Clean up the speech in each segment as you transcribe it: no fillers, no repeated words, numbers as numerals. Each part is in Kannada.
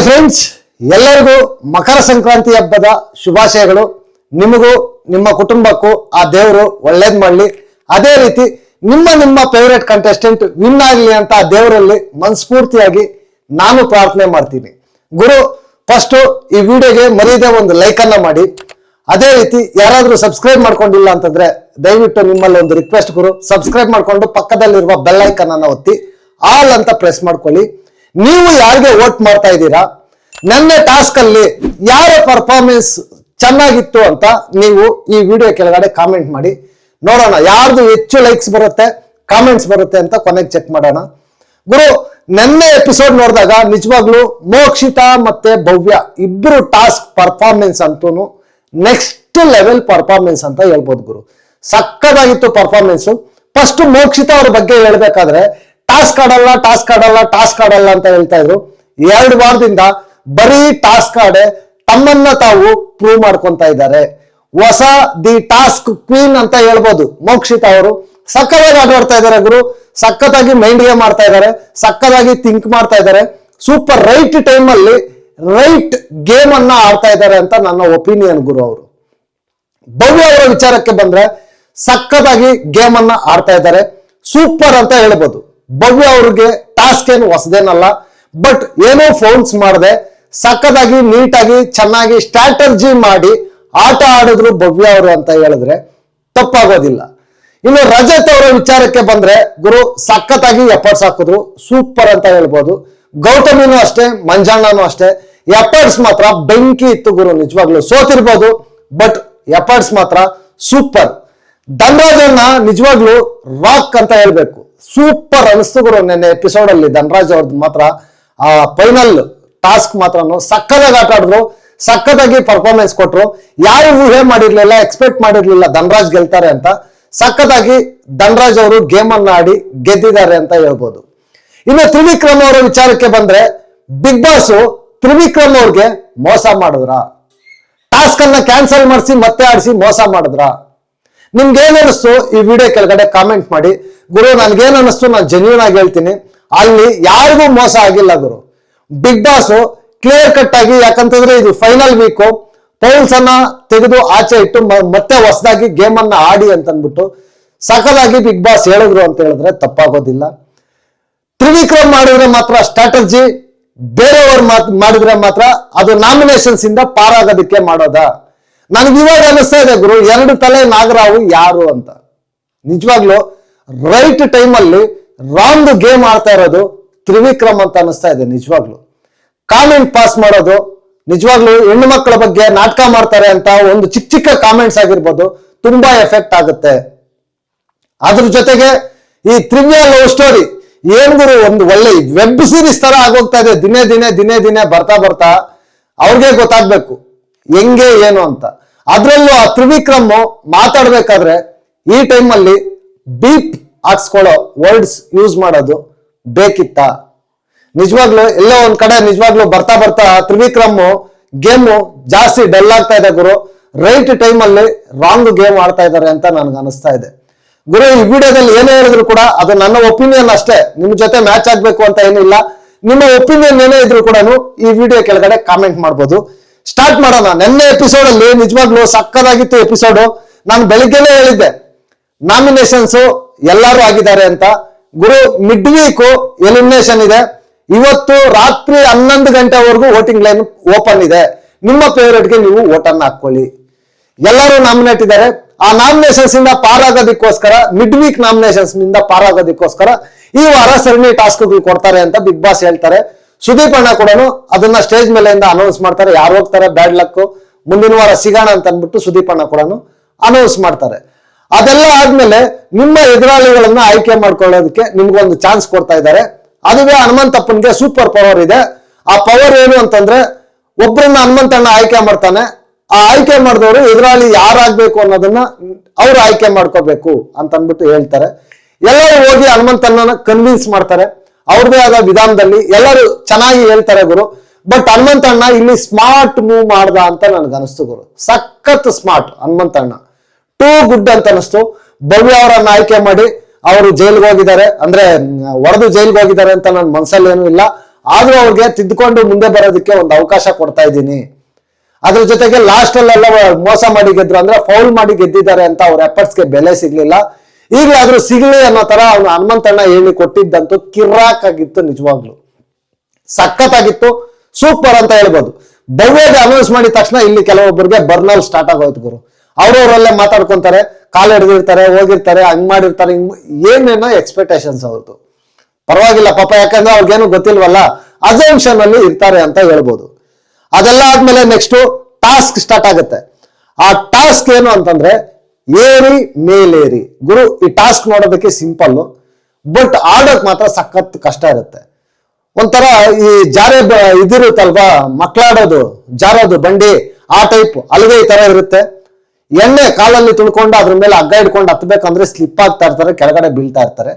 ಫ್ರೆಂಡ್ಸ್, ಎಲ್ಲರಿಗೂ ಮಕರ ಸಂಕ್ರಾಂತಿ ಹಬ್ಬದ ಶುಭಾಶಯಗಳು. ನಿಮಗೂ ನಿಮ್ಮ ಕುಟುಂಬಕ್ಕೂ ಆ ದೇವರು ಒಳ್ಳೇದ್ ಮಾಡಲಿ. ಅದೇ ರೀತಿ ನಿಮ್ಮ ಫೇವರೇಟ್ ಕಂಟೆಸ್ಟೆಂಟ್ ವಿನ್ ಆಗಲಿ ಅಂತ ಆ ದೇವರಲ್ಲಿ ಮನಸ್ಫೂರ್ತಿಯಾಗಿ ನಾನು ಪ್ರಾರ್ಥನೆ ಮಾಡ್ತೀನಿ. ಗುರು, ಫಸ್ಟ್ ಈ ವಿಡಿಯೋಗೆ ಮರೀದೆ ಒಂದು ಲೈಕ್ ಅನ್ನ ಮಾಡಿ. ಅದೇ ರೀತಿ ಯಾರಾದ್ರೂ ಸಬ್ಸ್ಕ್ರೈಬ್ ಮಾಡ್ಕೊಂಡಿಲ್ಲ ಅಂತಂದ್ರೆ ದಯವಿಟ್ಟು ನಿಮ್ಮಲ್ಲಿ ಒಂದು ರಿಕ್ವೆಸ್ಟ್ ಗುರು, ಸಬ್ಸ್ಕ್ರೈಬ್ ಮಾಡ್ಕೊಂಡು ಪಕ್ಕದಲ್ಲಿರುವ ಬೆಲ್ ಐಕನ್ ಅನ್ನ ಒತ್ತಿ ಆಲ್ ಅಂತ ಪ್ರೆಸ್ ಮಾಡ್ಕೊಳ್ಳಿ. ನೀವು ಯಾರಿಗೆ ವೋಟ್ ಮಾಡ್ತಾ ಇದ್ದೀರಾ, ನನ್ನ ಟಾಸ್ಕ್ ಅಲ್ಲಿ ಯಾರ ಪರ್ಫಾರ್ಮೆನ್ಸ್ ಚೆನ್ನಾಗಿತ್ತು ಅಂತ ನೀವು ಈ ವಿಡಿಯೋ ಕೆಳಗಡೆ ಕಾಮೆಂಟ್ ಮಾಡಿ ನೋಡೋಣ. ಯಾರ್ದು ಹೆಚ್ಚು ಲೈಕ್ಸ್ ಬರುತ್ತೆ, ಕಾಮೆಂಟ್ಸ್ ಬರುತ್ತೆ ಅಂತ ಕೊನೆಗೆ ಚೆಕ್ ಮಾಡೋಣ. ಗುರು, ನೆನ್ನೆ ಎಪಿಸೋಡ್ ನೋಡಿದಾಗ ನಿಜವಾಗ್ಲೂ ಮೋಕ್ಷಿತಾ ಮತ್ತೆ ಭವ್ಯ ಇಬ್ರು ಟಾಸ್ಕ್ ಪರ್ಫಾರ್ಮೆನ್ಸ್ ಅಂತೂ ನೆಕ್ಸ್ಟ್ ಲೆವೆಲ್ ಪರ್ಫಾರ್ಮೆನ್ಸ್ ಅಂತ ಹೇಳ್ಬೋದು ಗುರು. ಸಕ್ಕದಾಗಿತ್ತು ಪರ್ಫಾರ್ಮೆನ್ಸ್. ಫಸ್ಟ್ ಮೋಕ್ಷಿತಾ ಅವ್ರ ಬಗ್ಗೆ ಹೇಳ್ಬೇಕಾದ್ರೆ ಟಾಸ್ಕ್ ಆಡಲ್ಲ ಅಂತ ಹೇಳ್ತಾ ಇದ್ರು. 2 ವಾರದಿಂದ ಬರೀ ಟಾಸ್ಕ್ ಆಡೆ ತಮ್ಮನ್ನ ತಾವು ಪ್ರೂವ್ ಮಾಡ್ಕೊಂತ ಇದ್ದಾರೆ. ಹೊಸ ದಿ ಟಾಸ್ಕ್ ಕ್ವೀನ್ ಅಂತ ಹೇಳ್ಬೋದು ಮೋಕ್ಷಿತಾ ಅವರು. ಸಕ್ಕದಾಗಿ ಆಟಾಡ್ತಾ ಇದ್ದಾರೆ ಗುರು, ಸಕ್ಕತ್ತಾಗಿ ಮೈಂಡ್ ಗೇಮ್ ಮಾಡ್ತಾ ಇದ್ದಾರೆ, ಸಕ್ಕದಾಗಿ ಥಿಂಕ್ ಮಾಡ್ತಾ ಇದ್ದಾರೆ. ಸೂಪರ್ ರೈಟ್ ಟೈಮ್ ಅಲ್ಲಿ ರೈಟ್ ಗೇಮ್ ಅನ್ನ ಆಡ್ತಾ ಇದ್ದಾರೆ ಅಂತ ನನ್ನ ಒಪಿನಿಯನ್ ಗುರು. ಅವರು ಭವ್ಯ ಅವರ ವಿಚಾರಕ್ಕೆ ಬಂದ್ರೆ ಸಕ್ಕದಾಗಿ ಗೇಮ್ ಅನ್ನ ಆಡ್ತಾ ಇದ್ದಾರೆ, ಸೂಪರ್ ಅಂತ ಹೇಳ್ಬೋದು. ಭವ್ಯ ಅವ್ರಿಗೆ ಟಾಸ್ಕ್ ಏನು ಹೊಸದೇನಲ್ಲ, ಬಟ್ ಏನೋ ಫೌಲ್ಸ್ ಮಾಡದೆ ಸಕ್ಕದಾಗಿ ನೀಟಾಗಿ ಚೆನ್ನಾಗಿ ಸ್ಟ್ರಾಟರ್ಜಿ ಮಾಡಿ ಆಟ ಆಡಿದ್ರು ಭವ್ಯ ಅವರು ಅಂತ ಹೇಳಿದ್ರೆ ತಪ್ಪಾಗೋದಿಲ್ಲ. ಇನ್ನು ರಜತ್ ಅವರ ವಿಚಾರಕ್ಕೆ ಬಂದ್ರೆ ಗುರು, ಸಖತ್ತಾಗಿ ಎಫರ್ಟ್ಸ್ ಹಾಕಿದ್ರು, ಸೂಪರ್ ಅಂತ ಹೇಳ್ಬೋದು. ಗೌತಮಿನೂ ಅಷ್ಟೇ, ಮಂಜಣ್ಣನೂ ಅಷ್ಟೇ, ಎಫರ್ಟ್ಸ್ ಮಾತ್ರ ಬೆಂಕಿ ಇತ್ತು ಗುರು. ನಿಜವಾಗ್ಲು ಸೋತಿರ್ಬೋದು, ಬಟ್ ಎಫರ್ಟ್ಸ್ ಮಾತ್ರ ಸೂಪರ್. ಧನರಾಜನ್ನ ನಿಜವಾಗ್ಲು ರಾಕ್ ಅಂತ ಹೇಳ್ಬೇಕು, ಸೂಪರ್ ಅನಿಸ್ತು ಗುರು. ನೆನ್ನೆ ಎಪಿಸೋಡ್ ಅಲ್ಲಿ ಧನರಾಜ್ ಅವ್ರದ್ದು ಮಾತ್ರ ಆ ಫೈನಲ್ ಟಾಸ್ಕ್ ಮಾತ್ರ ಸಕ್ಕದಾಗಿ ಆಟ ಆಡಿದ್ರು, ಸಕ್ಕದಾಗಿ ಪರ್ಫಾರ್ಮೆನ್ಸ್ ಕೊಟ್ರು. ಯಾರು ಊಹೆ ಮಾಡಿರ್ಲಿಲ್ಲ, ಎಕ್ಸ್ಪೆಕ್ಟ್ ಮಾಡಿರ್ಲಿಲ್ಲ ಧನರಾಜ್ ಗೆಲ್ತಾರೆ ಅಂತ. ಸಕ್ಕದಾಗಿ ಧನರಾಜ್ ಅವರು ಗೇಮ್ ಅನ್ನ ಆಡಿ ಗೆದ್ದಿದ್ದಾರೆ ಅಂತ ಹೇಳ್ಬೋದು. ಇನ್ನು ತ್ರಿವಿಕ್ರಮ್ ಅವರ ವಿಚಾರಕ್ಕೆ ಬಂದ್ರೆ ಬಿಗ್ ಬಾಸ್ ತ್ರಿವಿಕ್ರಮ್ ಅವ್ರಿಗೆ ಮೋಸ ಮಾಡಿದ್ರ, ಟಾಸ್ಕ್ ಅನ್ನ ಕ್ಯಾನ್ಸಲ್ ಮಾಡಿಸಿ ಮತ್ತೆ ಆಡಿಸಿ ಮೋಸ ಮಾಡಿದ್ರ? ನಿಮ್ಗೆ ಏನ್ ಅನಿಸ್ತು ಈ ವಿಡಿಯೋ ಕೆಳಗಡೆ ಕಾಮೆಂಟ್ ಮಾಡಿ. ಗುರು, ನನ್ಗೇನ್ ಅನಿಸ್ತು ನಾನು ಜೆನ್ಯೂನ್ ಆಗಿ ಹೇಳ್ತೀನಿ, ಅಲ್ಲಿ ಯಾರಿಗೂ ಮೋಸ ಆಗಿಲ್ಲ ಗುರು. ಬಿಗ್ ಬಾಸ್ ಕ್ಲಿಯರ್ ಕಟ್ ಆಗಿ, ಯಾಕಂತಂದ್ರೆ ಇದು ಫೈನಲ್ ವೀಕು, ಪೌಲ್ಸ್ ಅನ್ನ ತೆಗೆದು ಆಚೆ ಇಟ್ಟು ಮತ್ತೆ ಹೊಸದಾಗಿ ಗೇಮ್ ಅನ್ನ ಆಡಿ ಅಂತ ಅಂದ್ಬಿಟ್ಟು ಸಕಲಾಗಿ ಬಿಗ್ ಬಾಸ್ ಹೇಳಿದ್ರು ಅಂತ ಹೇಳಿದ್ರೆ ತಪ್ಪಾಗೋದಿಲ್ಲ. ತ್ರಿವಿಕ್ರಮ್ ಮಾಡಿದ್ರೆ ಮಾತ್ರ ಸ್ಟ್ರಾಟರ್ಜಿ, ಬೇರೆಯವರು ಮಾಡಿದ್ರೆ ಮಾತ್ರ ಅದು ನಾಮಿನೇಷನ್ಸ್ ಇಂದ ಪಾರಾಗೋದಕ್ಕೆ ಮಾಡೋದ? ನನಗೆ ಇವಾಗ ಅನಿಸ್ತಾ ಇದೆ ಗುರು, 2 ತಲೆ ನಾಗರಾವು ಯಾರು ಅಂತ. ನಿಜವಾಗ್ಲು ರೈಟ್ ಟೈಮ್ ಅಲ್ಲಿ ರಾಂಗ್ ಗೇಮ್ ಆಡ್ತಾ ಇರೋದು ತ್ರಿವಿಕ್ರಮ್ ಅಂತ ಅನಿಸ್ತಾ ಇದೆ. ನಿಜವಾಗ್ಲು ಕಾಮೆಂಟ್ ಪಾಸ್ ಮಾಡೋದು, ನಿಜವಾಗ್ಲು ಹೆಣ್ಣು ಮಕ್ಕಳ ಬಗ್ಗೆ ನಾಟಕ ಮಾಡ್ತಾರೆ ಅಂತ ಒಂದು ಚಿಕ್ಕ ಕಾಮೆಂಟ್ಸ್ ಆಗಿರ್ಬೋದು, ತುಂಬಾ ಎಫೆಕ್ಟ್ ಆಗುತ್ತೆ. ಅದ್ರ ಜೊತೆಗೆ ಈ ತ್ರಿವ್ಯ ಲವ್ ಸ್ಟೋರಿ ಏನ್ ಗುರು, ಒಂದು ಒಳ್ಳೆ ವೆಬ್ ಸೀರೀಸ್ ತರ ಆಗೋಗ್ತಾ ಇದೆ. ದಿನೇ ಬರ್ತಾ ಅವ್ರಿಗೆ ಗೊತ್ತಾಗ್ಬೇಕು ಹೆಂಗೆ ಏನು ಅಂತ. ಅದ್ರಲ್ಲೂ ಆ ತ್ರಿವಿಕ್ರಮ್ ಮಾತಾಡ್ಬೇಕಾದ್ರೆ ಈ ಟೈಮ್ ಅಲ್ಲಿ ಬೀಪ್ ಹಾಕ್ಸ್ಕೊಳ್ಳೋ ವರ್ಡ್ಸ್ ಯೂಸ್ ಮಾಡೋದು ಬೇಕಿತ್ತ? ನಿಜವಾಗ್ಲು ಎಲ್ಲೋ ಒಂದ್ ಕಡೆ ನಿಜವಾಗ್ಲು ಬರ್ತಾ ತ್ರಿವಿಕ್ರಮ್ ಗೇಮು ಜಾಸ್ತಿ ಡಲ್ ಆಗ್ತಾ ಇದೆ ಗುರು. ರೈಟ್ ಟೈಮ್ ಅಲ್ಲಿ ರಾಂಗ್ ಗೇಮ್ ಆಡ್ತಾ ಇದ್ದಾರೆ ಅಂತ ನನ್ಗೆ ಅನಿಸ್ತಾ ಇದೆ ಗುರು. ಈ ವಿಡಿಯೋದಲ್ಲಿ ಏನೇ ಹೇಳಿದ್ರು ಕೂಡ ಅದು ನನ್ನ ಒಪಿನಿಯನ್ ಅಷ್ಟೇ, ನಿಮ್ ಜೊತೆ ಮ್ಯಾಚ್ ಆಗ್ಬೇಕು ಅಂತ ಏನಿಲ್ಲ. ನಿಮ್ಮ ಒಪಿನಿಯನ್ ಏನೇ ಇದ್ರು ಕೂಡ ಈ ವಿಡಿಯೋ ಕೆಳಗಡೆ ಕಾಮೆಂಟ್ ಮಾಡ್ಬೋದು. ಸ್ಟಾರ್ಟ್ ಮಾಡೋಣ. ನೆನ್ನೆ ಎಪಿಸೋಡ್ ಅಲ್ಲಿ ನಿಜವಾಗ್ಲು ಸಕ್ಕದಾಗಿತ್ತು ಎಪಿಸೋಡ್. ನಾನು ಬೆಳಿಗ್ಗೆನೆ ಹೇಳಿದ್ದೆ ನಾಮಿನೇಷನ್ಸ್ ಎಲ್ಲರೂ ಆಗಿದ್ದಾರೆ ಅಂತ. ಗುರು, ಮಿಡ್ ವೀಕ್ ಎಲಿಮಿನೇಷನ್ ಇದೆ. ಇವತ್ತು ರಾತ್ರಿ 11 ಗಂಟೆವರೆಗೂ ವೋಟಿಂಗ್ ಲೈನ್ ಓಪನ್ ಇದೆ. ನಿಮ್ಮ ಫೇವರೇಟ್ಗೆ ನೀವು ವೋಟ್ ಅನ್ನ ಹಾಕೊಳ್ಳಿ. ಎಲ್ಲರೂ ನಾಮಿನೇಟ್ ಇದ್ದಾರೆ. ಆ ನಾಮಿನೇಷನ್ಸ್ ಇಂದ ಪಾರಾಗೋದಕ್ಕೋಸ್ಕರ, ಮಿಡ್ ವೀಕ್ ನಾಮಿನೇಷನ್ಸ್ ಇಂದ ಪಾರಾಗೋದಕ್ಕೋಸ್ಕರ ಈ ವಾರ ಸರಣಿ ಟಾಸ್ಕ್ಗಳು ಕೊಡ್ತಾರೆ ಅಂತ ಬಿಗ್ ಬಾಸ್ ಹೇಳ್ತಾರೆ. ಸುದೀಪ್ ಅಣ್ಣ ಕೂಡ ಅದನ್ನ ಸ್ಟೇಜ್ ಮೇಲೆಯಿಂದ ಅನೌನ್ಸ್ ಮಾಡ್ತಾರೆ. ಯಾರು ಹೋಗ್ತಾರೆ ಬ್ಯಾಡ್ ಲಕ್, ಮುಂದಿನ ವಾರ ಸಿಗೋಣ ಅಂತ ಅಂದ್ಬಿಟ್ಟು ಸುದೀಪ್ ಅಣ್ಣ ಕೂಡ ಅನೌನ್ಸ್ ಮಾಡ್ತಾರೆ. ಅದೆಲ್ಲ ಆದ್ಮೇಲೆ ನಿಮ್ಮ ಎದುರಾಳಿಗಳನ್ನ ಆಯ್ಕೆ ಮಾಡ್ಕೊಳ್ಳೋದಕ್ಕೆ ನಿಮ್ಗೊಂದು ಚಾನ್ಸ್ ಕೊಡ್ತಾ ಇದ್ದಾರೆ. ಅದುವೇ ಹನುಮಂತಪ್ಪನ್ಗೆ ಸೂಪರ್ ಪವರ್ ಇದೆ. ಆ ಪವರ್ ಏನು ಅಂತಂದ್ರೆ, ಒಬ್ಬರನ್ನ ಹನುಮಂತಣ್ಣ ಆಯ್ಕೆ ಮಾಡ್ತಾನೆ. ಆ ಆಯ್ಕೆ ಮಾಡಿದವರು ಎದುರಾಳಿ ಯಾರಾಗ್ಬೇಕು ಅನ್ನೋದನ್ನ ಅವ್ರು ಆಯ್ಕೆ ಮಾಡ್ಕೋಬೇಕು ಅಂತ ಅಂದ್ಬಿಟ್ಟು ಹೇಳ್ತಾರೆ. ಎಲ್ಲರೂ ಹೋಗಿ ಹನುಮಂತಣ್ಣನ ಕನ್ವಿನ್ಸ್ ಮಾಡ್ತಾರೆ ಅವ್ರದೇ ಆದ ವಿಧಾನದಲ್ಲಿ. ಎಲ್ಲರೂ ಚೆನ್ನಾಗಿ ಹೇಳ್ತಾರೆ ಗುರು. ಬಟ್ ಹನುಮಂತಣ್ಣ ಇಲ್ಲಿ ಸ್ಮಾರ್ಟ್ ಮೂವ್ ಮಾಡ್ದ ಅಂತ ನನ್ಗೆ ಅನಿಸ್ತು ಗುರು. ಸಖತ್ ಸ್ಮಾರ್ಟ್ ಹನುಮಂತಣ್ಣ, ಟೂ ಗುಡ್ ಅಂತ ಅನಿಸ್ತು. ಭವ್ಯ ಅವರನ್ನ ಆಯ್ಕೆ ಮಾಡಿ ಅವರು ಜೈಲ್ಗೆ ಹೋಗಿದ್ದಾರೆ, ಅಂದ್ರೆ ಹೊಡೆದು ಜೈಲ್ಗೆ ಹೋಗಿದ್ದಾರೆ ಅಂತ ನನ್ನ ಮನಸ್ಸಲ್ಲಿ ಏನೂ ಇಲ್ಲ. ಆದ್ರೂ ಅವ್ರಿಗೆ ತಿದ್ದುಕೊಂಡು ಮುಂದೆ ಬರೋದಕ್ಕೆ ಒಂದು ಅವಕಾಶ ಕೊಡ್ತಾ ಇದ್ದೀನಿ. ಅದ್ರ ಜೊತೆಗೆ ಲಾಸ್ಟ್ ಅಲ್ಲೆಲ್ಲ ಮೋಸ ಮಾಡಿ ಗೆದ್ರು, ಅಂದ್ರೆ ಫೌಲ್ ಮಾಡಿ ಗೆದ್ದಿದ್ದಾರೆ ಅಂತ ಅವ್ರ ಎಫರ್ಟ್ಸ್ಗೆ ಬೆಲೆ ಸಿಗ್ಲಿಲ್ಲ. ಈಗಲಾದ್ರೂ ಸಿಗ್ಲಿ ಅನ್ನೋ ತರ ಅವನು ಹನುಮಂತಣ್ಣ ಹೇಳಿ ಕೊಟ್ಟಿದ್ದಂತೂ ಕಿರಾಕ್ ಆಗಿತ್ತು, ನಿಜವಾಗ್ಲು ಸಖತ್ತಾಗಿತ್ತು, ಸೂಪರ್ ಅಂತ ಹೇಳ್ಬೋದು. ಭವ್ಯಗೆ ಅನೌನ್ಸ್ ಮಾಡಿದ ತಕ್ಷಣ ಇಲ್ಲಿ ಕೆಲವೊಬ್ಬರಿಗೆ ಬರ್ನಲ್ ಸ್ಟಾರ್ಟ್ ಆಗೋಯ್ತು ಗುರು. ಅವ್ರವರಲ್ಲೇ ಮಾತಾಡ್ಕೊಂತಾರೆ, ಕಾಲ್ ಹಿಡಿದಿರ್ತಾರೆ, ಹೋಗಿರ್ತಾರೆ, ಹಂಗ್ ಮಾಡಿರ್ತಾರೆ, ಏನೇನೋ ಎಕ್ಸ್ಪೆಕ್ಟೇಷನ್ಸ್ ಅವ್ರದ್ದು. ಪರವಾಗಿಲ್ಲ ಪಾಪ, ಯಾಕಂದ್ರೆ ಅವ್ರಿಗೇನು ಗೊತ್ತಿಲ್ವಲ್ಲ, ಅಸಂಪ್ಷನ್ ಅಲ್ಲಿ ಇರ್ತಾರೆ ಅಂತ ಹೇಳ್ಬೋದು. ಅದೆಲ್ಲ ಆದ್ಮೇಲೆ ನೆಕ್ಸ್ಟ್ ಟಾಸ್ಕ್ ಸ್ಟಾರ್ಟ್ ಆಗುತ್ತೆ. ಆ ಟಾಸ್ಕ್ ಏನು ಅಂತಂದ್ರೆ ಏರಿ ಮೇಲೇರಿ. ಗುರು ಈ ಟಾಸ್ಕ್ ನೋಡೋದಕ್ಕೆ ಸಿಂಪಲ್, ಬಟ್ ಆಡೋಕ್ ಮಾತ್ರ ಸಖತ್ ಕಷ್ಟ ಇರುತ್ತೆ. ಒಂಥರ ಈ ಜಾರೆ ಇದಿರುತ್ತಲ್ವಾ, ಮಕ್ಕಳಾಡೋದು, ಜಾರೋದು ಬಂಡಿ, ಆ ಟೈಪ್ ಅಲ್ಲಿಗೆ ಈ ತರ ಇರುತ್ತೆ. ಎಣ್ಣೆ ಕಾಲಲ್ಲಿ ತುಳ್ಕೊಂಡು ಅದ್ರ ಮೇಲೆ ಹಗ್ಗ ಇಟ್ಕೊಂಡು ಹತ್ಬೇಕಂದ್ರೆ ಸ್ಲಿಪ್ ಆಗ್ತಾ ಇರ್ತಾರೆ, ಕೆಳಗಡೆ ಬೀಳ್ತಾ ಇರ್ತಾರೆ.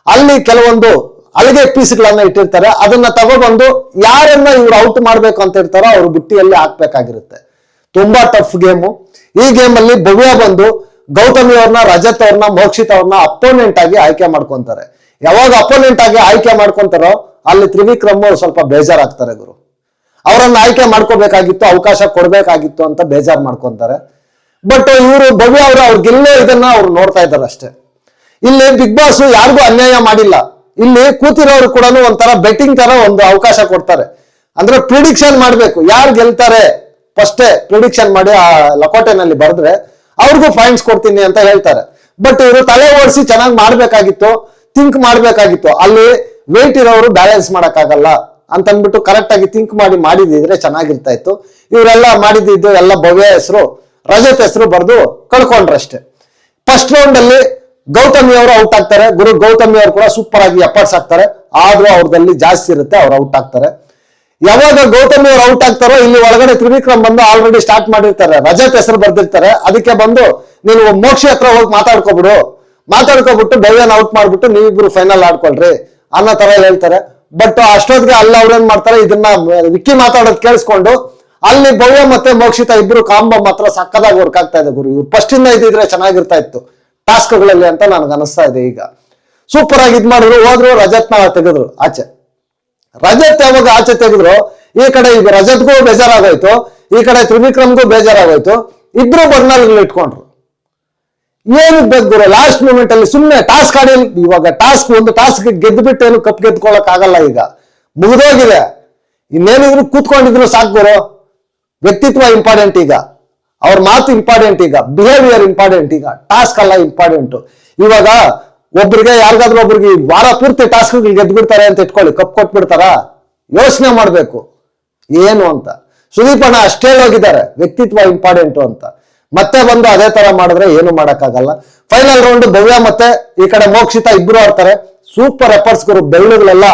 ಅಲ್ಲಿ ಕೆಲವೊಂದು ಅಲ್ಲಿಗೆ ಪೀಸ್ಗಳನ್ನ ಇಟ್ಟಿರ್ತಾರೆ, ಅದನ್ನ ತಗೊಬಂದು ಯಾರನ್ನ ಇವ್ರು ಔಟ್ ಮಾಡ್ಬೇಕು ಅಂತ ಇರ್ತಾರೋ ಅವ್ರ ಬುಟ್ಟಿಯಲ್ಲಿ ಹಾಕ್ಬೇಕಾಗಿರುತ್ತೆ. ತುಂಬಾ ಟಫ್ ಗೇಮು. ಈ ಗೇಮ್ ಅಲ್ಲಿ ಭವ್ಯ ಬಂದು ಗೌತಮಿ ಅವ್ರನ್ನ, ರಜತ್ ಅವ್ರನ್ನ, ಮೋಕ್ಷಿತ್ ಅವ್ರನ್ನ ಅಪೋನೆಂಟ್ ಆಗಿ ಆಯ್ಕೆ ಮಾಡ್ಕೊಂತಾರೆ. ಯಾವಾಗ ಅಪೋನೆಂಟ್ ಆಗಿ ಆಯ್ಕೆ ಮಾಡ್ಕೊಂತಾರೋ ಅಲ್ಲಿ ತ್ರಿವಿಕ್ರಮ್ ಅವ್ರು ಸ್ವಲ್ಪ ಬೇಜಾರಾಗ್ತಾರೆ ಗುರು. ಅವರನ್ನ ಆಯ್ಕೆ ಮಾಡ್ಕೋಬೇಕಾಗಿತ್ತು, ಅವಕಾಶ ಕೊಡ್ಬೇಕಾಗಿತ್ತು ಅಂತ ಬೇಜಾರ್ ಮಾಡ್ಕೊಂತಾರೆ. ಬಟ್ ಇವರು ಭವ್ಯ ಅವರು ಅವ್ರಿಗೆಲ್ಲೋ ಇದನ್ನ ಅವ್ರು ನೋಡ್ತಾ ಇದ್ದಾರೆ ಅಷ್ಟೇ. ಇಲ್ಲಿ ಬಿಗ್ ಬಾಸ್ ಯಾರಿಗೂ ಅನ್ಯಾಯ ಮಾಡಿಲ್ಲ. ಇಲ್ಲಿ ಕೂತಿರೋರು ಕೂಡ ಒಂಥರ ಬೆಟ್ಟಿಂಗ್ ತರ ಒಂದು ಅವಕಾಶ ಕೊಡ್ತಾರೆ. ಅಂದ್ರೆ ಪ್ರಿಡಿಕ್ಷನ್ ಮಾಡ್ಬೇಕು, ಯಾರು ಗೆಲ್ತಾರೆ ಫಸ್ಟೇ ಪ್ರಿಡಿಕ್ಷನ್ ಮಾಡಿ ಆ ಲಕೋಟೆನಲ್ಲಿ ಬರೆದ್ರೆ ಅವ್ರಿಗೂ ಪಾಯಿಂಟ್ಸ್ ಕೊಡ್ತೀನಿ ಅಂತ ಹೇಳ್ತಾರೆ. ಬಟ್ ಇವರು ತಲೆ ಓಡಿಸಿ ಚೆನ್ನಾಗಿ ಮಾಡ್ಬೇಕಾಗಿತ್ತು, ಥಿಂಕ್ ಮಾಡ್ಬೇಕಾಗಿತ್ತು. ಅಲ್ಲಿ ವೇಟ್ ಇರೋರು ಬ್ಯಾಲೆನ್ಸ್ ಮಾಡಕ್ಕಾಗಲ್ಲ ಅಂತ ಅಂದ್ಬಿಟ್ಟು ಕರೆಕ್ಟ್ ಆಗಿ ಥಿಂಕ್ ಮಾಡಿದಿದ್ರೆ ಚೆನ್ನಾಗಿರ್ತಾ ಇತ್ತು. ಇವರೆಲ್ಲ ಮಾಡಿದ್ದು ಎಲ್ಲ ಭವ್ಯ ಹೆಸರು, ರಜತ್ ಹೆಸರು ಬರೆದು ಕಳ್ಕೊಂಡ್ರಷ್ಟೇ. ಫಸ್ಟ್ ರೌಂಡ್ ಅಲ್ಲಿ ಗೌತಮಿ ಅವರು ಔಟ್ ಆಗ್ತಾರೆ. ಗುರು ಗೌತಮಿ ಅವರು ಕೂಡ ಸೂಪರ್ ಆಗಿ ಎಫರ್ಟ್ಸ್ ಆಗ್ತಾರೆ, ಆದ್ರೂ ಅವ್ರದಲ್ಲಿ ಜಾಸ್ತಿ ಇರುತ್ತೆ, ಅವ್ರು ಔಟ್ ಆಗ್ತಾರೆ. ಯಾವಾಗ ಗೌತಮಿ ಅವರು ಔಟ್ ಆಗ್ತಾರೋ ಇಲ್ಲಿ ಒಳಗಡೆ ತ್ರಿವಿಕ್ರಮ್ ಬಂದು ಆಲ್ರೆಡಿ ಸ್ಟಾರ್ಟ್ ಮಾಡಿರ್ತಾರೆ, ರಜತ್ ಹೆಸರು ಬರ್ದಿರ್ತಾರೆ. ಅದಕ್ಕೆ ಬಂದು ನೀನು ಮೋಕ್ಷಿ ಹತ್ರ ಹೋಗಿ ಮಾತಾಡ್ಕೊಬಿಟ್ಟು ಭವ್ಯನ ಔಟ್ ಮಾಡ್ಬಿಟ್ಟು ನೀವಿಬ್ರು ಫೈನಲ್ ಆಡ್ಕೊಳ್ರಿ ಅನ್ನೋ ತರ ಹೇಳ್ತಾರೆ. ಬಟ್ ಅಷ್ಟೊತ್ತಿಗೆ ಅಲ್ಲಿ ಅವ್ರೇನ್ ಮಾಡ್ತಾರೆ, ಇದನ್ನ ವಿಕ್ಕಿ ಮಾತಾಡೋದು ಕೇಳಿಸ್ಕೊಂಡು ಅಲ್ಲಿ ಭವ್ಯ ಮತ್ತೆ ಮೋಕ್ಷಿತ ಇಬ್ರು ಕಾಂಬೋ ಮಾತ್ರ ಸಕ್ಕದಾಗಿ ವರ್ಕ್ ಆಗ್ತಾ ಇದೆ ಗುರು. ಇವ್ರು ಫಸ್ಟ್ ಇಂದ ಇದ್ದಿದ್ರೆ ಚೆನ್ನಾಗಿರ್ತಾ ಇತ್ತು ಟಾಸ್ಕ್ಗಳಲ್ಲಿ ಅಂತ ನನಗೆ ಅನಿಸ್ತಾ ಇದೆ. ಈಗ ಸೂಪರ್ ಆಗಿ ಇದ್ ಮಾಡಿದ್ರು, ಹೋದ್ರು, ರಜತ್ನ ತೆಗೆದ್ರು ಆಚೆ. ರಜತ್ ಯಾವಾಗ ಆಚೆ ತೆಗೆದ್ರು, ಈ ಕಡೆ ಈಗ ರಜತ್ಗೂ ಬೇಜಾರಾಗೋಯ್ತು, ಈ ಕಡೆ ತ್ರಿವಿಕ್ರಮ್ಗೂ ಬೇಜಾರಾಗೋಯ್ತು. ಇಬ್ರು ಬರ್ನಲ್ಗಳು ಇಟ್ಕೊಂಡ್ರು. ಏನು ಬೇಕು ಗುರು, ಲಾಸ್ಟ್ ಮೂಮೆಂಟ್ ಅಲ್ಲಿ ಸುಮ್ಮನೆ ಟಾಸ್ಕ್ ಆಡಿ. ಇವಾಗ ಒಂದು ಟಾಸ್ಕ್ ಗೆದ್ದುಬಿಟ್ಟು ಏನು ಕಪ್ ಗೆದ್ಕೊಳಕ್ ಆಗಲ್ಲ, ಈಗ ಮುಗಿದೋಗಿದೆ. ಇನ್ನೇನಿದ್ರು ಕೂತ್ಕೊಂಡಿದ್ರು ಸಾಕು ಗುರು. ವ್ಯಕ್ತಿತ್ವ ಇಂಪಾರ್ಟೆಂಟ್ ಈಗ, ಅವ್ರ ಮಾತು ಇಂಪಾರ್ಟೆಂಟ್ ಈಗ, ಬಿಹೇವಿಯರ್ ಇಂಪಾರ್ಟೆಂಟ್ ಈಗ, ಟಾಸ್ಕ್ ಅಲ್ಲ ಇಂಪಾರ್ಟೆಂಟ್. ಇವಾಗ ಒಬ್ರಿಗೆ ಯಾರಿಗಾದ್ರೂ ಒಬ್ರಿಗೆ ವಾರ ಪೂರ್ತಿ ಟಾಸ್ಕ್ ಗೆದ್ಬಿಡ್ತಾರೆ ಅಂತ ಇಟ್ಕೊಳ್ಳಿ, ಕಪ್ ಕೊಟ್ಬಿಡ್ತಾರ? ಯೋಚನೆ ಮಾಡ್ಬೇಕು ಏನು ಅಂತ. ಸುದೀಪ್ ಅಣ್ಣ ಅಷ್ಟೇ ಹೋಗಿದ್ದಾರೆ, ವ್ಯಕ್ತಿತ್ವ ಇಂಪಾರ್ಟೆಂಟ್ ಅಂತ. ಮತ್ತೆ ಬಂದು ಅದೇ ತರ ಮಾಡಿದ್ರೆ ಏನು ಮಾಡಕ್ಕಾಗಲ್ಲ. ಫೈನಲ್ ರೌಂಡ್ ಭವ್ಯ ಮತ್ತೆ ಈ ಕಡೆ ಮೋಕ್ಷಿತ ಇಬ್ರು ಆಡ್ತಾರೆ. ಸೂಪರ್ ಎಫರ್ಟ್ಸ್ ಗುರು. ಬೆಳ್ಳುಗಳೆಲ್ಲ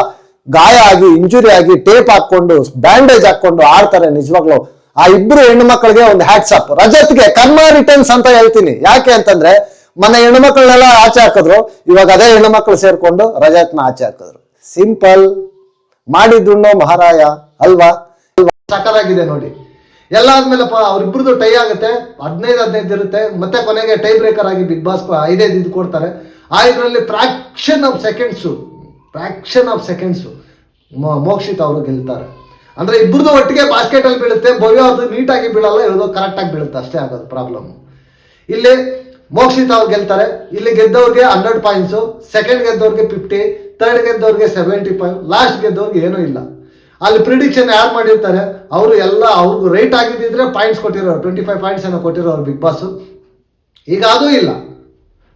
ಗಾಯ ಆಗಿ, ಇಂಜುರಿ ಆಗಿ, ಟೇಪ್ ಹಾಕೊಂಡು, ಬ್ಯಾಂಡೇಜ್ ಹಾಕೊಂಡು ಆಡ್ತಾರೆ. ನಿಜವಾಗ್ಲು ಆ ಇಬ್ರು ಹೆಣ್ಣು ಮಕ್ಕಳಿಗೆ ಒಂದು ಹ್ಯಾಟ್ಸ್ ಅಪ್. ರಜತ್ಗೆ ಕರ್ಮ ರಿಟರ್ನ್ಸ್ ಅಂತ ಹೇಳ್ತೀನಿ. ಯಾಕೆ ಅಂತಂದ್ರೆ ಮನೆ ಹೆಣ್ಣು ಮಕ್ಕಳನ್ನೆಲ್ಲ ಆಚೆ ಹಾಕಿದ್ರು, ಇವಾಗ ಅದೇ ಹೆಣ್ಣು ಮಕ್ಕಳು ಸೇರ್ಕೊಂಡು ರಜತ್ನ ಆಚೆ ಹಾಕಿದ್ರು. ಸಿಂಪಲ್, ಮಾಡಿದ್ದುಣ್ಣೋ ಮಹಾರಾಯ ಅಲ್ವಾ? ಸಕಲಾಗಿದೆ ನೋಡಿ. ಎಲ್ಲ ಆದ್ಮೇಲಪ್ಪ ಅವ್ರಿಬ್ರದ್ದು ಟೈ ಆಗುತ್ತೆ, 15 ಇರುತ್ತೆ. ಮತ್ತೆ ಕೊನೆಗೆ ಟೈ ಬ್ರೇಕರ್ ಆಗಿ ಬಿಗ್ ಬಾಸ್ 5 ಇದು ಕೊಡ್ತಾರೆ. ಆ ಇದರಲ್ಲಿ ಫ್ರಾಕ್ಷನ್ ಆಫ್ ಸೆಕೆಂಡ್ಸು ಮೋಕ್ಷಿತ್ ಅವರು ಗೆಲ್ತಾರೆ. ಅಂದ್ರೆ ಇಬ್ಬರದು ಒಟ್ಟಿಗೆ ಬಾಸ್ಕೆಟ್ ಅಲ್ಲಿ ಬೀಳುತ್ತೆ. ಭವ್ಯ ಅವ್ರದ್ದು ನೀಟಾಗಿ ಬೀಳಲ್ಲ, ಇವ್ರದ್ದು ಕರೆಕ್ಟ್ ಆಗಿ ಬೀಳುತ್ತೆ, ಅಷ್ಟೇ ಆಗೋದು ಪ್ರಾಬ್ಲಮ್. ಇಲ್ಲಿ ಮೋಕ್ಷಿತ್ ಅವ್ರು ಗೆಲ್ತಾರೆ. ಇಲ್ಲಿ ಗೆದ್ದವ್ರಿಗೆ 100 ಪಾಯಿಂಟ್ಸು, ಸೆಕೆಂಡ್ ಗೆದ್ದವ್ರಿಗೆ 50, ಥರ್ಡ್ ಗೆದ್ದವ್ರಿಗೆ 75, ಲಾಸ್ಟ್ ಗೆದ್ದವ್ರಿಗೆ ಏನೂ ಇಲ್ಲ. ಅಲ್ಲಿ ಪ್ರಿಡಿಕ್ಷನ್ ಯಾರು ಮಾಡಿರ್ತಾರೆ ಅವರು ಎಲ್ಲ ಅವ್ರಿಗೂ ರೈಟ್ ಆಗಿದ್ದಿದ್ರೆ ಪಾಯಿಂಟ್ಸ್ ಕೊಟ್ಟಿರೋರು, 25 ಪಾಯಿಂಟ್ಸ್ ಏನೋ ಕೊಟ್ಟಿರೋರು ಬಿಗ್ ಬಾಸ್. ಈಗ ಅದೂ ಇಲ್ಲ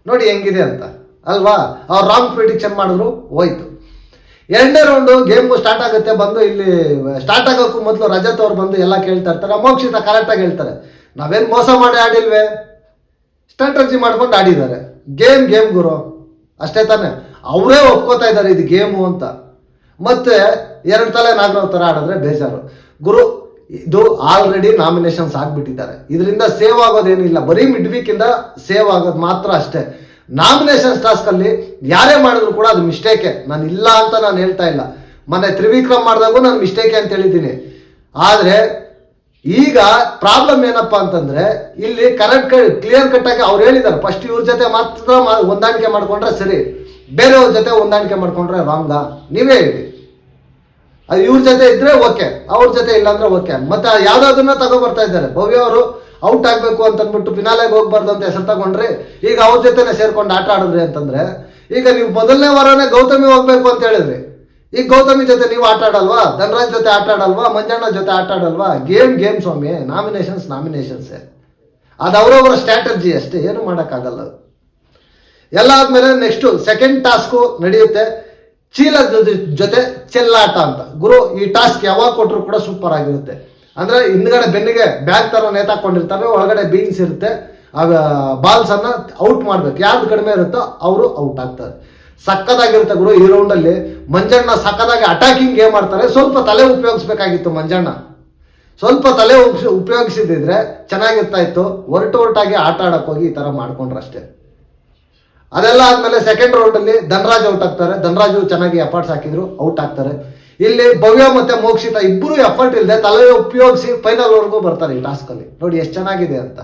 ನೋಡಿ ಹೆಂಗಿದೆ ಅಂತ ಅಲ್ವಾ? ಅವ್ರು ರಾಂಗ್ ಪ್ರಿಡಿಕ್ಷನ್ ಮಾಡಿದ್ರು, ಹೋಯ್ತು. ಎರಡನೇ ರೌಂಡು ಗೇಮ್ ಸ್ಟಾರ್ಟ್ ಆಗುತ್ತೆ. ಬಂದು ಇಲ್ಲಿ ಸ್ಟಾರ್ಟ್ ಆಗೋಕ್ಕೂ ಮೊದಲು ರಜತ್ ಅವ್ರು ಬಂದು ಎಲ್ಲ ಕೇಳ್ತಾ ಇರ್ತಾರೆ. ಮೋಕ್ಷಿತ ಕರೆಕ್ಟಾಗಿ ಹೇಳ್ತಾರೆ, ನಾವೇನು ಮೋಸ ಮಾಡಿ ಆಡಿಲ್ವೇ, ಸ್ಟ್ರಾಟಜಿ ಮಾಡ್ಕೊಂಡು ಆಡಿದ್ದಾರೆ. ಗೇಮ್ ಗುರು, ಅಷ್ಟೇ ತಾನೆ. ಅವರೇ ಒಪ್ಕೋತಾ ಇದ್ದಾರೆ ಇದು ಗೇಮು ಅಂತ. ಮತ್ತೆ 2 ತಲೆ ನಾಗರಾವ್ ಥರ ಆಡಿದ್ರೆ ಬೇಜಾರು ಗುರು. ಇದು ಆಲ್ರೆಡಿ ನಾಮಿನೇಷನ್ಸ್ ಆಗಿಬಿಟ್ಟಿದ್ದಾರೆ. ಇದರಿಂದ ಸೇವ್ ಆಗೋದೇನಿಲ್ಲ, ಬರೀ ಮಿಡ್ ವೀಕಿಂದ ಸೇವ್ ಆಗೋದು ಮಾತ್ರ ಅಷ್ಟೇ. ನಾಮಿನೇಷನ್ಸ್ ಟಾಸ್ಕಲ್ಲಿ ಯಾರೇ ಮಾಡಿದ್ರು ಕೂಡ ಅದು ಮಿಸ್ಟೇಕೆ. ನಾನು ಇಲ್ಲ ಅಂತ ನಾನು ಹೇಳ್ತಾ ಇಲ್ಲ. ಮೊನ್ನೆ ತ್ರಿವಿಕ್ರಮ್ ಮಾಡಿದಾಗೂ ನಾನು ಮಿಸ್ಟೇಕೆ ಅಂತ ಹೇಳಿದ್ದೀನಿ. ಆದರೆ ಈಗ ಪ್ರಾಬ್ಲಮ್ ಏನಪ್ಪ ಅಂತಂದ್ರೆ ಇಲ್ಲಿ ಕ್ಲಿಯರ್ ಕಟ್ ಆಗಿ ಅವ್ರು ಹೇಳಿದ್ದಾರೆ, ಫಸ್ಟ್ ಇವ್ರ ಜೊತೆ ಮಾತ್ರ ಹೊಂದಾಣಿಕೆ ಮಾಡ್ಕೊಂಡ್ರೆ ಸರಿ, ಬೇರೆಯವ್ರ ಜೊತೆ ಹೊಂದಾಣಿಕೆ ಮಾಡ್ಕೊಂಡ್ರೆ ರಾಂಗಾ? ನೀವೇ ಹೇಳಿ ಅದು ಇವ್ರ ಜೊತೆ ಇದ್ರೆ ಓಕೆ, ಅವ್ರ ಜೊತೆ ಇಲ್ಲಾಂದ್ರೆ ಓಕೆ. ಮತ್ತೆ ಯಾವ್ದಾದನ್ನ ತಗೊಬರ್ತಾ ಇದ್ದಾರೆ. ಭವ್ಯ ಅವರು ಔಟ್ ಆಗ್ಬೇಕು ಅಂತ ಅಂದ್ಬಿಟ್ಟು ಫಿನಾಲೆಗೆ ಹೋಗ್ಬಾರ್ದು ಅಂತ ಹೆಸರು ತಗೊಂಡ್ರಿ, ಈಗ ಅವ್ರ ಜೊತೆನೆ ಸೇರ್ಕೊಂಡು ಆಟ ಆಡಿದ್ರಿ ಅಂತಂದ್ರೆ, ಈಗ ನೀವು ಮೊದಲನೇ ವಾರನೇ ಗೌತಮಿ ಹೋಗ್ಬೇಕು ಅಂತ ಹೇಳಿದ್ರಿ, ಈಗ ಗೌತಮಿ ಜೊತೆ ನೀವು ಆಟ ಆಡಲ್ವಾ? ಧನರಾಜ್ ಜೊತೆ ಆಟ ಆಡಲ್ವಾ? ಮಂಜಣ್ಣ ಜೊತೆ ಆಟ ಆಡಲ್ವಾ? ಗೇಮ್ ಸ್ವಾಮಿ. ನಾಮಿನೇಷನ್ಸ್ ಅದು ಅವರವರ ಸ್ಟ್ರಾಟಜಿ ಅಷ್ಟೇ, ಏನು ಮಾಡೋಕ್ಕಾಗಲ್ಲ. ಎಲ್ಲ ಆದ್ಮೇಲೆ ನೆಕ್ಸ್ಟ್ ಸೆಕೆಂಡ್ ಟಾಸ್ಕು ನಡೆಯುತ್ತೆ, ಚೀಲದ ಜೊತೆ ಚೆಲ್ಲಾಟ ಅಂತ. ಗುರು, ಈ ಟಾಸ್ಕ್ ಯಾವಾಗ ಕೊಟ್ಟರು ಕೂಡ ಸೂಪರ್ ಆಗಿರುತ್ತೆ. ಅಂದ್ರೆ ಹಿಂದ್ಗಡೆ ಬೆನ್ನಿಗೆ ಬ್ಯಾಗ್ ತರ ನೇತಾಕೊಂಡಿರ್ತಾರೆ, ಒಳಗಡೆ ಬೀನ್ಸ್ ಇರುತ್ತೆ. ಆ ಬಾಲ್ಸ್ ಅನ್ನ ಔಟ್ ಮಾಡ್ಬೇಕು, ಯಾವ್ದು ಕಡಿಮೆ ಇರುತ್ತೋ ಅವರು ಔಟ್ ಆಗ್ತಾರೆ. ಸಕ್ಕದಾಗಿರುತ್ತೆ ಗುರು. ಈ ರೌಂಡ್ ಅಲ್ಲಿ ಮಂಜಣ್ಣ ಸಕ್ಕದಾಗಿ ಅಟ್ಯಾಕಿಂಗ್ ಗೇಮ್ ಮಾಡ್ತಾರೆ. ಸ್ವಲ್ಪ ತಲೆ ಉಪಯೋಗಿಸ್ಬೇಕಾಗಿತ್ತು ಮಂಜಣ್ಣ, ಸ್ವಲ್ಪ ತಲೆ ಉಪಯೋಗಿಸಿದ್ರೆ ಚೆನ್ನಾಗಿರ್ತಾ ಇತ್ತು. ಒರಟಾಗಿ ಆಟ ಆಡಕ್ ಹೋಗಿ ಈ ತರ ಮಾಡ್ಕೊಂಡ್ರಷ್ಟೇ. ಅದೆಲ್ಲ ಆದ್ಮೇಲೆ ಸೆಕೆಂಡ್ ರೌಂಡ್ ಅಲ್ಲಿ ಧನರಾಜ್ ಔಟ್ ಆಗ್ತಾರೆ. ಧನರಾಜು ಚೆನ್ನಾಗಿ ಎಫರ್ಟ್ಸ್ ಹಾಕಿದ್ರು, ಔಟ್ ಆಗ್ತಾರೆ. ಇಲ್ಲಿ ಭವ್ಯ ಮತ್ತೆ ಮೋಕ್ಷಿತ ಇಬ್ಬರು ಎಫರ್ಟ್ ಇಲ್ಲದೆ ತಲೆ ಉಪಯೋಗಿಸಿ ಫೈನಲ್ ವರ್ಗೂ ಬರ್ತಾರೆ ಈ ಟಾಸ್ಕ್ ಅಲ್ಲಿ. ನೋಡಿ ಎಷ್ಟು ಚೆನ್ನಾಗಿದೆ ಅಂತ.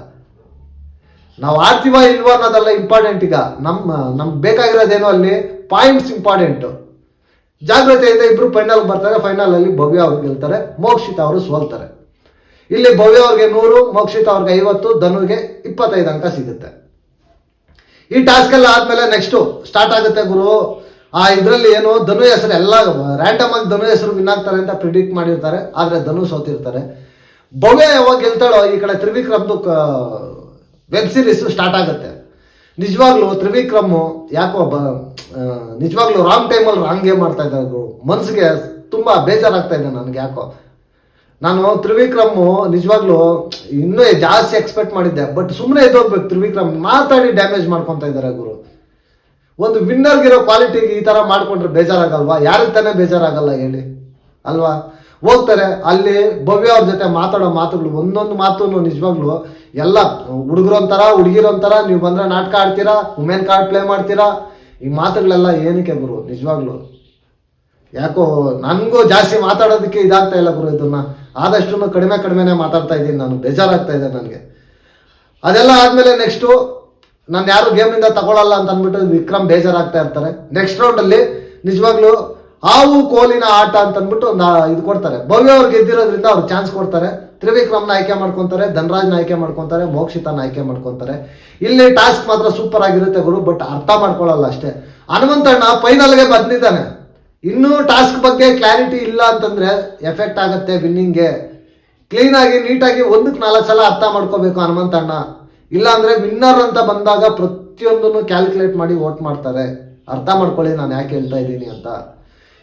ನಾವು ಆಡ್ತೀವ ಇಲ್ವಾ ಅನ್ನೋದೆಲ್ಲ ಇಂಪಾರ್ಟೆಂಟ್. ಈಗ ನಮ್ಗೆ ಬೇಕಾಗಿರೋದೇನೋ ಅಲ್ಲಿ ಪಾಯಿಂಟ್ಸ್ ಇಂಪಾರ್ಟೆಂಟ್. ಜಾಗ್ರತೆಯಿಂದ ಇಬ್ರು ಫೈನಲ್ ಬರ್ತಾರೆ. ಫೈನಲ್ ಅಲ್ಲಿ ಭವ್ಯ ಅವ್ರು ಗೆಲ್ತಾರೆ, ಮೋಕ್ಷಿತ ಅವರು ಸೋಲ್ತಾರೆ. ಇಲ್ಲಿ ಭವ್ಯ ಅವ್ರಿಗೆ 100, ಮೋಕ್ಷಿತ ಅವ್ರಿಗೆ 50, ಧನುಗೆ 25 ಅಂಕ ಸಿಗುತ್ತೆ. ಈ ಟಾಸ್ಕ್ ಎಲ್ಲ ಆದ್ಮೇಲೆ ನೆಕ್ಸ್ಟ್ ಸ್ಟಾರ್ಟ್ ಆಗುತ್ತೆ ಗುರು. ಇದರಲ್ಲಿ ಏನು ಧನು ಹೆಸರು ಎಲ್ಲ ರ್ಯಾಂಡಮ್ ಆಗಿ ಧನು ಹೆಸರು ವಿನ್ ಆಗ್ತಾರೆ ಅಂತ ಪ್ರಿಡಿಕ್ಟ್ ಮಾಡಿರ್ತಾರೆ, ಆದ್ರೆ ಧನು ಸೋತಿರ್ತಾರೆ. ಭವ್ಯ ಯಾವಾಗ ಗೆಲ್ತಾಳೋ ಈ ಕಡೆ ತ್ರಿವಿಕ್ರಮ್ದು ವೆಬ್ ಸೀರೀಸ್ ಸ್ಟಾರ್ಟ್ ಆಗುತ್ತೆ. ನಿಜವಾಗ್ಲೂ ತ್ರಿವಿಕ್ರಮ್ ಯಾಕೋ ನಿಜವಾಗ್ಲೂ ರಾಂಗ್ ಟೈಮಲ್ಲಿ ರಾಂಗ್ ಗೇಮ್ ಮಾಡ್ತಾ ಇದ್ದಾರೆ ಗುರು. ಮನ್ಸಿಗೆ ತುಂಬಾ ಬೇಜಾರಾಗ್ತಾ ಇದೆ ನನಗೆ ಯಾಕೋ. ನಾನು ತ್ರಿವಿಕ್ರಮ್ ನಿಜವಾಗ್ಲೂ ಇನ್ನೂ ಜಾಸ್ತಿ ಎಕ್ಸ್ಪೆಕ್ಟ್ ಮಾಡಿದ್ದೆ, ಬಟ್ ಸುಮ್ಮನೆ ಎದ್ದೋಗ್ಬೇಕು. ತ್ರಿವಿಕ್ರಮ್ ಮಾತಾಡಿ ಡ್ಯಾಮೇಜ್ ಮಾಡ್ಕೊತಾ ಇದ್ದಾರೆ ಗುರು. ಒಂದು ವಿನ್ನರ್ಗಿರೋ ಕ್ವಾಲಿಟಿಗೆ ಈ ತರ ಮಾಡ್ಕೊಂಡ್ರೆ ಬೇಜಾರಾಗಲ್ವಾ? ಯಾರಿಗೆ ತಾನೇ ಬೇಜಾರಾಗಲ್ಲ ಹೇಳಿ ಅಲ್ವಾ? ಹೋಗ್ತಾರೆ ಅಲ್ಲಿ ಭವ್ಯ ಅವ್ರ ಜೊತೆ ಮಾತಾಡೋ ಮಾತುಗಳು, ಒಂದೊಂದು ಮಾತು ನಿಜವಾಗ್ಲು ಎಲ್ಲ ಹುಡುಗರೊಂಥರ ಹುಡುಗಿರೊಂಥರ, ನೀವು ಬಂದ್ರೆ ನಾಟಕ ಆಡ್ತೀರಾ, ವುಮೆನ್ ಕಾರ್ಡ್ ಪ್ಲೇ ಮಾಡ್ತೀರಾ, ಈ ಮಾತುಗಳೆಲ್ಲ ಏನಕ್ಕೆ ಗುರು? ನಿಜವಾಗ್ಲು ಯಾಕೋ ನನಗೂ ಜಾಸ್ತಿ ಮಾತಾಡೋದಕ್ಕೆ ಇದಾಗ್ತಾ ಇಲ್ಲ ಗುರು. ಇದನ್ನ ಆದಷ್ಟು ಕಡಿಮೆನೆ ಮಾತಾಡ್ತಾ ಇದ್ದೀನಿ ನಾನು, ಬೇಜಾರಾಗ್ತಾ ಇದೆ ನನಗೆ. ಅದೆಲ್ಲ ಆದ್ಮೇಲೆ ನೆಕ್ಸ್ಟು ನಾನು ಯಾರು ಗೇಮಿಂದ ತಗೊಳ್ಳಲ್ಲ ಅಂತ ಅಂದ್ಬಿಟ್ಟು ವಿಕ್ರಮ್ ಬೇಜಾರಾಗ್ತಾ ಇರ್ತಾರೆ. ನೆಕ್ಸ್ಟ್ ರೌಂಡ್ ಅಲ್ಲಿ ನಿಜವಾಗ್ಲೂ ಹಾವು ಕೋಲಿನ ಆಟ ಅಂತ ಅಂದ್ಬಿಟ್ಟು ಇದು ಕೊಡ್ತಾರೆ. ಭವ್ಯ ಅವ್ರು ಗೆದ್ದಿರೋದ್ರಿಂದ ಅವ್ರು ಚಾನ್ಸ್ ಕೊಡ್ತಾರೆ. ತ್ರಿವಿಕ್ರಮ್ನ ಆಯ್ಕೆ ಮಾಡ್ಕೊಂತಾರೆ, ಧನರಾಜ್ನ ಆಯ್ಕೆ ಮಾಡ್ಕೊಂತಾರೆ, ಮೋಕ್ಷಿತನ ಆಯ್ಕೆ ಮಾಡ್ಕೊಂತಾರೆ. ಇಲ್ಲಿ ಟಾಸ್ಕ್ ಮಾತ್ರ ಸೂಪರ್ ಆಗಿರುತ್ತೆ ಗುರು, ಬಟ್ ಅರ್ಥ ಮಾಡ್ಕೊಳ್ಳಲ್ಲ ಅಷ್ಟೇ. ಹನುಮಂತಣ್ಣ ಫೈನಲ್ಗೆ ಬಂದಿದ್ದಾನೆ, ಇನ್ನೂ ಟಾಸ್ಕ್ ಬಗ್ಗೆ ಕ್ಲಾರಿಟಿ ಇಲ್ಲ ಅಂತಂದ್ರೆ ಎಫೆಕ್ಟ್ ಆಗುತ್ತೆ ವಿನ್ನಿಂಗ್ಗೆ. ಕ್ಲೀನಾಗಿ ನೀಟಾಗಿ 1ಕ್ಕೆ 4 ಸಲ ಅರ್ಥ ಮಾಡ್ಕೋಬೇಕು ಹನುಮಂತಣ್ಣ. ಇಲ್ಲ ಅಂದ್ರೆ ವಿನ್ನರ್ ಅಂತ ಬಂದಾಗ ಪ್ರತಿಯೊಂದನ್ನು ಕ್ಯಾಲ್ಕುಲೇಟ್ ಮಾಡಿ ವೋಟ್ ಮಾಡ್ತಾರೆ. ಅರ್ಥ ಮಾಡ್ಕೊಳ್ಳಿ ನಾನು ಯಾಕೆ ಹೇಳ್ತಾ ಇದ್ದೀನಿ ಅಂತ.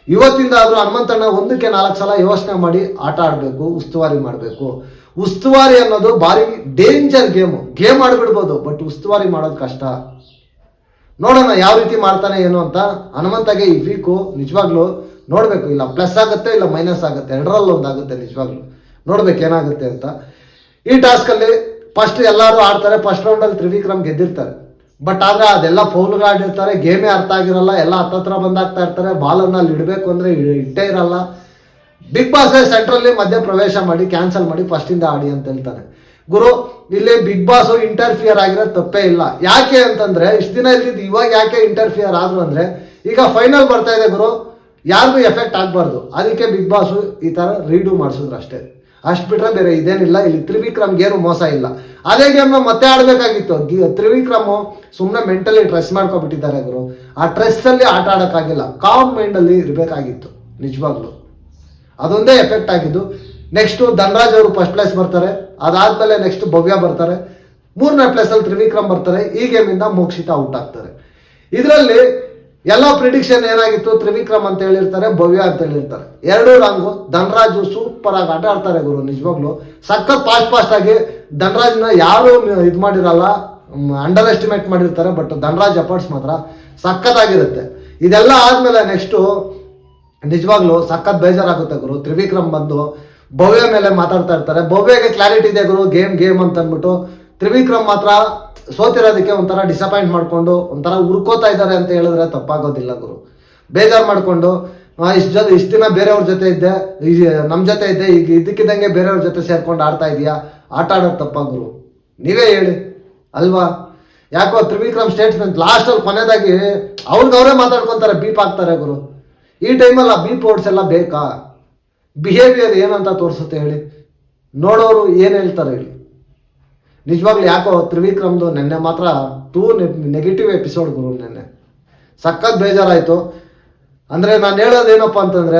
ಇವತ್ತಿಂದ ಆದ್ರೂ ಹನುಮಂತಣ್ಣ 1ಕ್ಕೆ 4 ಸಲ ಯೋಚನೆ ಮಾಡಿ ಆಟ ಆಡಬೇಕು, ಉಸ್ತುವಾರಿ ಮಾಡಬೇಕು. ಉಸ್ತುವಾರಿ ಅನ್ನೋದು ಭಾರಿ ಡೇಂಜರ್ ಗೇಮ್ ಆಡ್ಬಿಡ್ಬೋದು, ಬಟ್ ಉಸ್ತುವಾರಿ ಮಾಡೋದು ಕಷ್ಟ. ನೋಡೋಣ ಯಾವ ರೀತಿ ಮಾಡ್ತಾನೆ ಏನು ಅಂತ. ಹನುಮಂತಗೆ ಈ ವೀಕು ನಿಜವಾಗ್ಲು ನೋಡ್ಬೇಕು, ಇಲ್ಲ ಪ್ಲಸ್ ಆಗುತ್ತೆ ಇಲ್ಲ ಮೈನಸ್ ಆಗುತ್ತೆ, ಎರಡರಲ್ಲಿ ಒಂದಾಗುತ್ತೆ. ನಿಜವಾಗ್ಲು ನೋಡ್ಬೇಕು ಏನಾಗುತ್ತೆ ಅಂತ. ಈ ಟಾಸ್ಕ್ ಅಲ್ಲಿ ಫಸ್ಟ್ ಎಲ್ಲರೂ ಆಡ್ತಾರೆ. ಫಸ್ಟ್ ರೌಂಡ್ ಅಲ್ಲಿ ತ್ರಿವಿಕ್ರಮ್ ಗೆದ್ದಿರ್ತಾರೆ, ಬಟ್ ಆದ್ರೆ ಅದೆಲ್ಲ ಫೌಲ್ಗಳು ಆಡಿರ್ತಾರೆ, ಗೇಮೇ ಅರ್ಥ ಆಗಿರಲ್ಲ, ಎಲ್ಲ ಹತ್ತತ್ರ ಬಂದಾಗ್ತಾ ಇರ್ತಾರೆ. ಬಾಲನ್ನ ಅಲ್ಲಿ ಇಡಬೇಕು ಅಂದ್ರೆ ಇಟ್ಟೇ ಇರಲ್ಲ. ಬಿಗ್ ಬಾಸ್ ಸೆಂಟ್ರಲ್ಲಿ ಮಧ್ಯ ಪ್ರವೇಶ ಮಾಡಿ ಕ್ಯಾನ್ಸಲ್ ಮಾಡಿ ಫಸ್ಟಿಂದ ಆಡಿ ಅಂತ ಹೇಳ್ತಾನೆ ಗುರು. ಇಲ್ಲಿ ಬಿಗ್ ಬಾಸ್ ಇಂಟರ್ಫಿಯರ್ ಆಗಿರೋದು ತಪ್ಪೇ ಇಲ್ಲ. ಯಾಕೆ ಅಂತಂದ್ರೆ ಇಷ್ಟು ದಿನ ಇಲ್ದಿದ್ದು ಇವಾಗ ಯಾಕೆ ಇಂಟರ್ಫಿಯರ್ ಆದ್ರು ಅಂದ್ರೆ, ಈಗ ಫೈನಲ್ ಬರ್ತಾ ಇದೆ ಗುರು, ಯಾರಿಗೂ ಎಫೆಕ್ಟ್ ಆಗ್ಬಾರ್ದು, ಅದಕ್ಕೆ ಬಿಗ್ ಬಾಸ್ ಈ ತರ ರೀಡು ಮಾಡಿಸಿದ್ರು ಅಷ್ಟೇ. ಅಷ್ಟು ಬಿಟ್ರೆ ಬೇರೆ ಇದೇನಿಲ್ಲ. ಇಲ್ಲಿ ತ್ರಿವಿಕ್ರಮ್ಗೆ ಏನು ಮೋಸ ಇಲ್ಲ. ಅದೇ ಗೇಮ್ನ ಮತ್ತೆ ಆಡಬೇಕಾಗಿತ್ತು. ತ್ರಿವಿಕ್ರಮ್ ಸುಮ್ಮನೆ ಮೆಂಟಲಿ ಸ್ಟ್ರೆಸ್ ಮಾಡ್ಕೊಬಿಟ್ಟಿದ್ದಾರೆ ಗುರು. ಆ ಸ್ಟ್ರೆಸ್ ಅಲ್ಲಿ ಆಟ ಆಡೋಕ್ಕಾಗಿಲ್ಲ, ಕಾಮ್ ಮೈಂಡ್ ಅಲ್ಲಿ ಇರಬೇಕಾಗಿತ್ತು. ನಿಜವಾಗ್ಲು ಅದೊಂದೇ ಎಫೆಕ್ಟ್ ಆಗಿದ್ದು. ನೆಕ್ಸ್ಟ್ ಧನರಾಜ್ ಅವರು ಫಸ್ಟ್ ಪ್ಲೇಸ್ ಬರ್ತಾರೆ. ಅದಾದ್ಮೇಲೆ ನೆಕ್ಸ್ಟ್ ಭವ್ಯ ಬರ್ತಾರೆ. 3ನೇ ಪ್ಲೇಸ್ ಅಲ್ಲಿ ತ್ರಿವಿಕ್ರಮ್ ಬರ್ತಾರೆ. ಈ ಗೇಮಿಂದ ಮೋಕ್ಷಿತ ಔಟ್ ಆಗ್ತಾರೆ. ಇದರಲ್ಲಿ ಎಲ್ಲ ಪ್ರಿಡಿಕ್ಷನ್ ಏನಾಗಿತ್ತು, ತ್ರಿವಿಕ್ರಮ್ ಅಂತ ಹೇಳಿರ್ತಾರೆ, ಭವ್ಯ ಅಂತ ಹೇಳಿರ್ತಾರೆ. ಎರಡೂ ರಾಂಗು. ಧನರಾಜು ಸೂಪರ್ ಆಗಿ ಆಟ ಆಡ್ತಾರೆ ಗುರು. ನಿಜವಾಗ್ಲು ಸಖತ್ ಫಾಸ್ಟ್ ಆಗಿ ಧನರಾಜ್ನ ಯಾರು ಇದು ಮಾಡಿರಲ್ಲ, ಅಂಡರ್ ಎಸ್ಟಿಮೇಟ್ ಮಾಡಿರ್ತಾರೆ. ಬಟ್ ಧನರಾಜ್ ಎಫರ್ಟ್ಸ್ ಮಾತ್ರ ಸಖತ್ತಾಗಿರುತ್ತೆ. ಇದೆಲ್ಲ ಆದ್ಮೇಲೆ ನೆಕ್ಸ್ಟು ನಿಜವಾಗ್ಲು ಸಖತ್ ಬೇಜಾರಾಗುತ್ತೆ ಗುರು. ತ್ರಿವಿಕ್ರಮ್ ಬಂದು ಭವ್ಯ ಮೇಲೆ ಮಾತಾಡ್ತಾ ಇರ್ತಾರೆ. ಭವ್ಯಗೆ ಕ್ಲಾರಿಟಿ ಇದೆ ಗುರು, ಗೇಮ್ ಅಂತ ಅಂದ್ಬಿಟ್ಟು. ತ್ರಿವಿಕ್ರಮ್ ಮಾತ್ರ ಸೋತಿರೋದಕ್ಕೆ ಒಂಥರ ಡಿಸಪಾಯಿಂಟ್ ಮಾಡ್ಕೊಂಡು ಒಂಥರ ಉರ್ಕೋತಾ ಇದ್ದಾರೆ ಅಂತ ಹೇಳಿದ್ರೆ ತಪ್ಪಾಗೋದಿಲ್ಲ ಗುರು. ಬೇಜಾರು ಮಾಡ್ಕೊಂಡು ಇಷ್ಟು ದಿನ ಬೇರೆಯವ್ರ ಜೊತೆ ಇದ್ದೆ, ನಮ್ಮ ಜೊತೆ ಇದ್ದೆ, ಈಗ ಇದಕ್ಕಿದ್ದಂಗೆ ಬೇರೆಯವ್ರ ಜೊತೆ ಸೇರ್ಕೊಂಡು ಆಡ್ತಾ ಇದೆಯಾ, ಆಟ ಆಡೋದು ತಪ್ಪ ಗುರು? ನೀವೇ ಹೇಳಿ ಅಲ್ವಾ? ಯಾಕೋ ತ್ರಿವಿಕ್ರಮ್ ಸ್ಟೇಟ್ಸ್ಮೆಂಟ್ ಲಾಸ್ಟಲ್ಲಿ ಕೊನೆದಾಗಿ ಅವ್ರಿಗವರೇ ಮಾತಾಡ್ಕೊತಾರೆ, ಬೀಪ್ ಆಗ್ತಾರೆ ಗುರು. ಈ ಟೈಮಲ್ಲಿ ಆ ಬೀಪ್ ವರ್ಡ್ಸ್ ಎಲ್ಲ ಬೇಕಾ? ಬಿಹೇವಿಯರ್ ಏನಂತ ತೋರಿಸುತ್ತೆ ಹೇಳಿ? ನೋಡೋರು ಏನು ಹೇಳ್ತಾರೆ ಹೇಳಿ? ನಿಜವಾಗ್ಲೂ ಯಾಕೋ ತ್ರಿವಿಕ್ರಮ್ದು ನೆನ್ನೆ ಮಾತ್ರ ನೆಗೆಟಿವ್ ಎಪಿಸೋಡ್ ಗುರು. ನೆನ್ನೆ ಸಖತ್ ಬೇಜಾರಾಯಿತು. ಅಂದರೆ ನಾನು ಹೇಳೋದೇನಪ್ಪ ಅಂತಂದರೆ,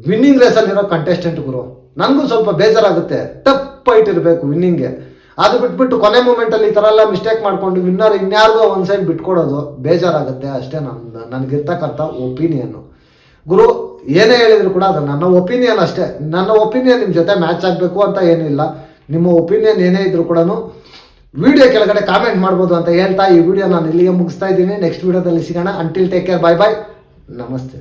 ವಿನ್ನಿಂಗ್ ರೇಸಲ್ಲಿರೋ ಕಂಟೆಸ್ಟೆಂಟ್ ಗುರು, ನನಗೂ ಸ್ವಲ್ಪ ಬೇಜಾರಾಗುತ್ತೆ. ಟಫ್ ಫೈಟ್ ಇರಬೇಕು ವಿನ್ನಿಂಗ್ಗೆ. ಅದು ಬಿಟ್ಬಿಟ್ಟು ಕೊನೆ ಮೂಮೆಂಟಲ್ಲಿ ಈ ಥರ ಎಲ್ಲ ಮಿಸ್ಟೇಕ್ ಮಾಡ್ಕೊಂಡು ವಿನ್ನರ್ ಇನ್ಯಾರಿಗೋ ಒಂದು ಸೈಡ್ ಬಿಟ್ಕೊಡೋದು ಬೇಜಾರಾಗುತ್ತೆ. ಅಷ್ಟೇ ನನಗಿರ್ತಕ್ಕಂಥ ಒಪಿನಿಯನ್ನು ಗುರು. ಏನೇ ಹೇಳಿದ್ರು ಕೂಡ ಅದು ನನ್ನ ಒಪಿನಿಯನ್ ಅಷ್ಟೇ. ನನ್ನ ಒಪಿನಿಯನ್ ನಿಮ್ಮ ಜೊತೆ ಮ್ಯಾಚ್ ಆಗಬೇಕು ಅಂತ ಏನಿಲ್ಲ. ನಿಮ್ಮ ಒಪಿನಿಯನ್ ಏನೇ ಇದ್ರು ಕೂಡ ವಿಡಿಯೋ ಕೆಳಗಡೆ ಕಾಮೆಂಟ್ ಮಾಡ್ಬೋದು ಅಂತ ಹೇಳ್ತಾ ಈ ವಿಡಿಯೋ ನಾನು ಇಲ್ಲಿಗೆ ಮುಗಿಸ್ತಾ ಇದ್ದೀನಿ. ನೆಕ್ಸ್ಟ್ ವಿಡಿಯೋದಲ್ಲಿ ಸಿಗೋಣ. ಅಂಟಿಲ್ ಟೇಕ್ ಕೇರ್, ಬಾಯ್ ಬಾಯ್, ನಮಸ್ತೆ.